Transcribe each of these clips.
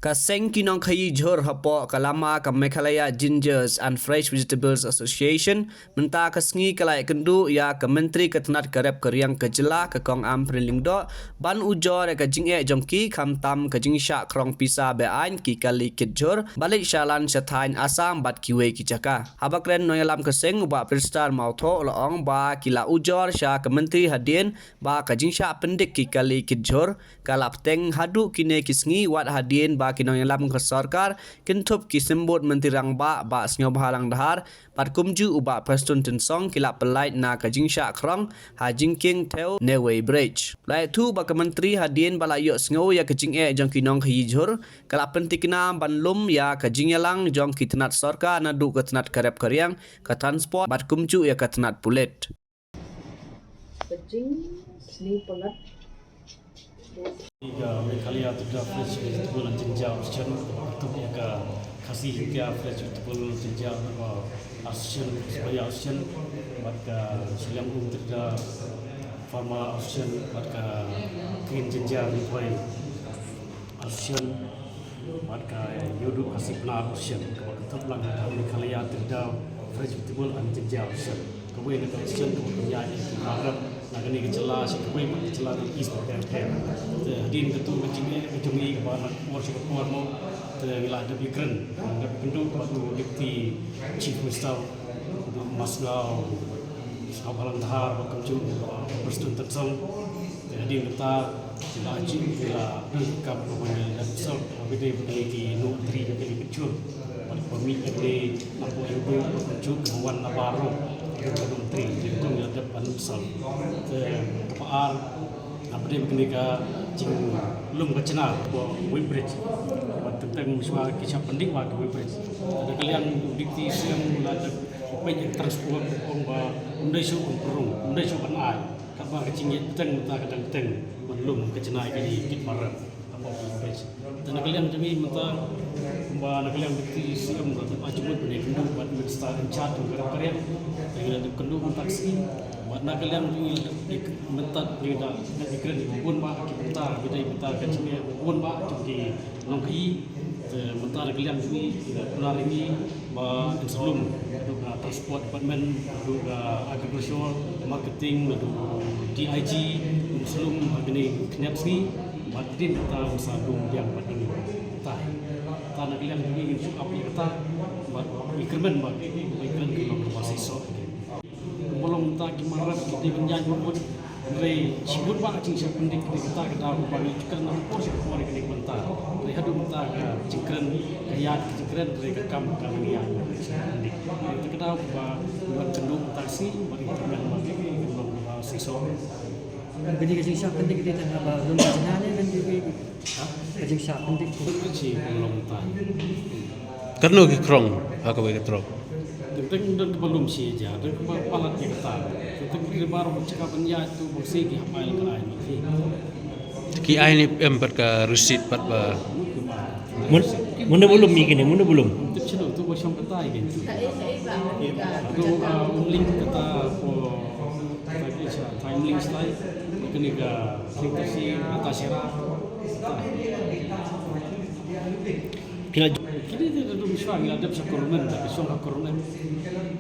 Kaseng kinong kayi jhor hapo kalama ka Meghalaya Gingers and Fresh Vegetables Association menta kasngi kalai kendu ya ke menteri ketenat karep keriang kejela ke kong am prilingdo ban ujor ka jing'e jongki kamtam ka jingsha krong pisa beain ki kali kitjor balik shalan syatain asam bat kiwe kijaka habakren noyalam kaseng ba pristar mautho loong ba kila ujor sya ke menteri hadien ba ka jingsha pendik ki kali kitjor kalap teng hadu kine kisngi wat hadien ba kinong yalam ke sarkar kintup kisembut mentirang ba snyo bahalang dahar pat kumju uba prestun tensong kilap pelait na kajingsha krong hajingking teo neway bridge lai tu ba kementeri hadien balayok sngo ya kajing jong kinong khijur kalap pentikna banlum ya kajing yalang jong kitnat sarkar na du ketnat karep karyang ka transport bat kumju ya ketnat pulet kajing sni pelat Iga Meghalaya tidak fresh vegetable dan jinjau sejen itu ya kasih dia fresh vegetable jinjau asien supaya asien maka siang tidak farma asien maka green jinjau supaya asien maka yodu kasih benar asien kebetulan lang Meghalaya tidak fresh vegetable dan jinjau asien kemudian asien kemudian harap nagani kecela si kemudian kecela di east din ketu kecungi kepada worship mau tergilah ada pikren ada penduk waktu dikti chief minister masgau sabalang dahar bakam berstun tersong din kata sila aji sila kap pemangil dan sel bide bide no tri bide kecur pemik bide lampu ibu kecur kawan nabaru menteri itu ada pansal kepaar apa dia ketika jing lum kecena bo webridge tentang miswa kisah penting waktu webridge ada kalian dikti siang mulai banyak transport omba undai su perung undai su banai kapa kecingnya peteng mata kadang peteng belum kecena ini kit marah apa webridge dan kalian demi mata omba kalian dikti siang mata ajumut benih kendu buat minister cat karya dengan kendu taksi nak kalian mentat kita dikira pun ba kita kita kecil pun ba jadi nongki mentat kalian ini benar ini ba sebelum transport department juga agricultural marketing DIG sebelum begini kniaps ni madin kita sadung yang penting kita tanah kalian ini apa kita ikremen ba ikremen kalau masih sok belum tak kimarap kita menjanji pun dari sibut pak cing siap pendik kita kita bagi cikren apa sih keluar ini bentar dari hadu bentar cikren kayat cikren dari kekam kami yang pendik kita kita buat cendung taksi bagi kita bagi belum siswa Jadi kajing siap pendik kita tengah belum jenane kan juga kajing siap pendik itu belum tahu Karena krong aku bagi krong tentang dan belum sih aja dan palat yang kata tentang di baru cakap penjat tu bersih ki apa yang lain ki ai ni empat ka rusit pat ba Muna belum mikir muna belum. itu celo tu bosong kata ini tu link kata time link slide kenika kita si atas era Kila kini dia dulu misal ada bisa korumen tapi soal korumen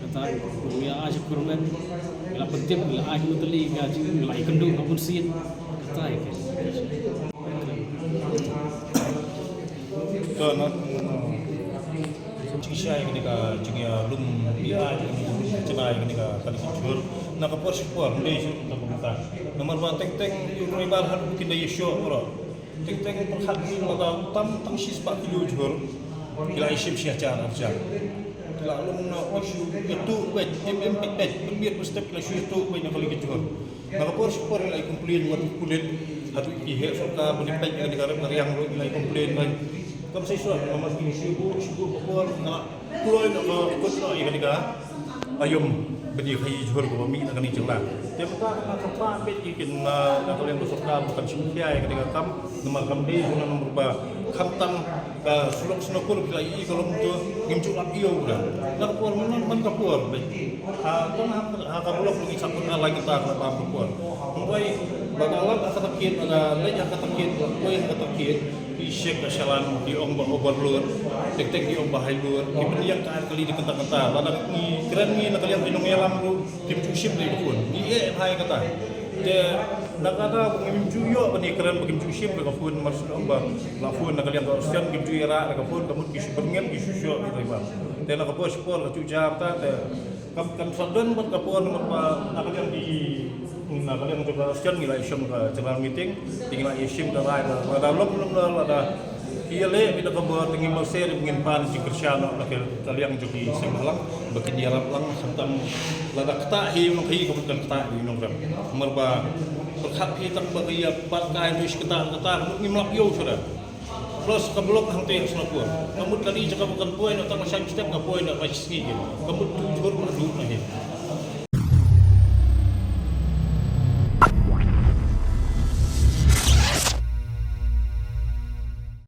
kata ya aja korumen bila penting bila aja utili gaji bila ikan dulu apun sin kata ya Karena kisah yang ketika jengya lum dia cenai ketika kali kecur nak kapor sepor mendai su untuk pemerintah nomor 1 teng yuri barhan mungkin dia show ora teng perhat ni maka tam sis pak kilo jur kila isim sia cara aja kila lum na isu itu wet MMPH biar step kila isu itu banyak kali kecur nak kapor sepor lagi komplain buat kulit hatu ihe serta penipek yang digarap yang lagi komplain kan kam siswa mama sibuk kapor nak keluar nak ikut nak ketika ayam bagi kai jual ko mi nak ni jenglah dia maka apa bet ikin nak kalian berserta bukan simpiai ketika kam nomor kam di zona nomor ba khamtam ka sulok snokul bila i kalau tu ngimcu lap iyo udah nak kapor man kapor bet ha kon ha kabulok lagi sakun lagi ta ka kapor mulai bagawan kata kit ada lagi kata kit koin kata kit Syekh Asyalan di Ong Overlord, tek-tek di Ong Bahailur, di yang kali di kenta-kenta, ladang ni keren ni nak kalian binung yalam lu Kim Chu Ship di pun. Di hai kata. Je nak ada Kim Chu yo ni keren Kim Chu Ship ke pun maksud Ong Ba. La pun nak kalian Australian Kim Chu Era ke pun kamu kisu berngem kisu syo itu ba. Te nak apa sport ke jam ta te kam sadon buat kapon nak kalian di nak kalian untuk Australian nilai isyam ke jalan meeting tinggal isyam ke lain ada belum ada Kile bila kabar tinggi Malaysia ingin pan di Kersiano kalian jadi semalam bagi dia lang hantam lada kata hi nong hi kemudian kata hi nong ram merba berhak hi tak bagi pat kai dus kata ni melak yo sudah plus keblok hantai senapur kamu tadi cakap bukan poin atau macam step ke poin nak macam ni kamu tujuh berdu nih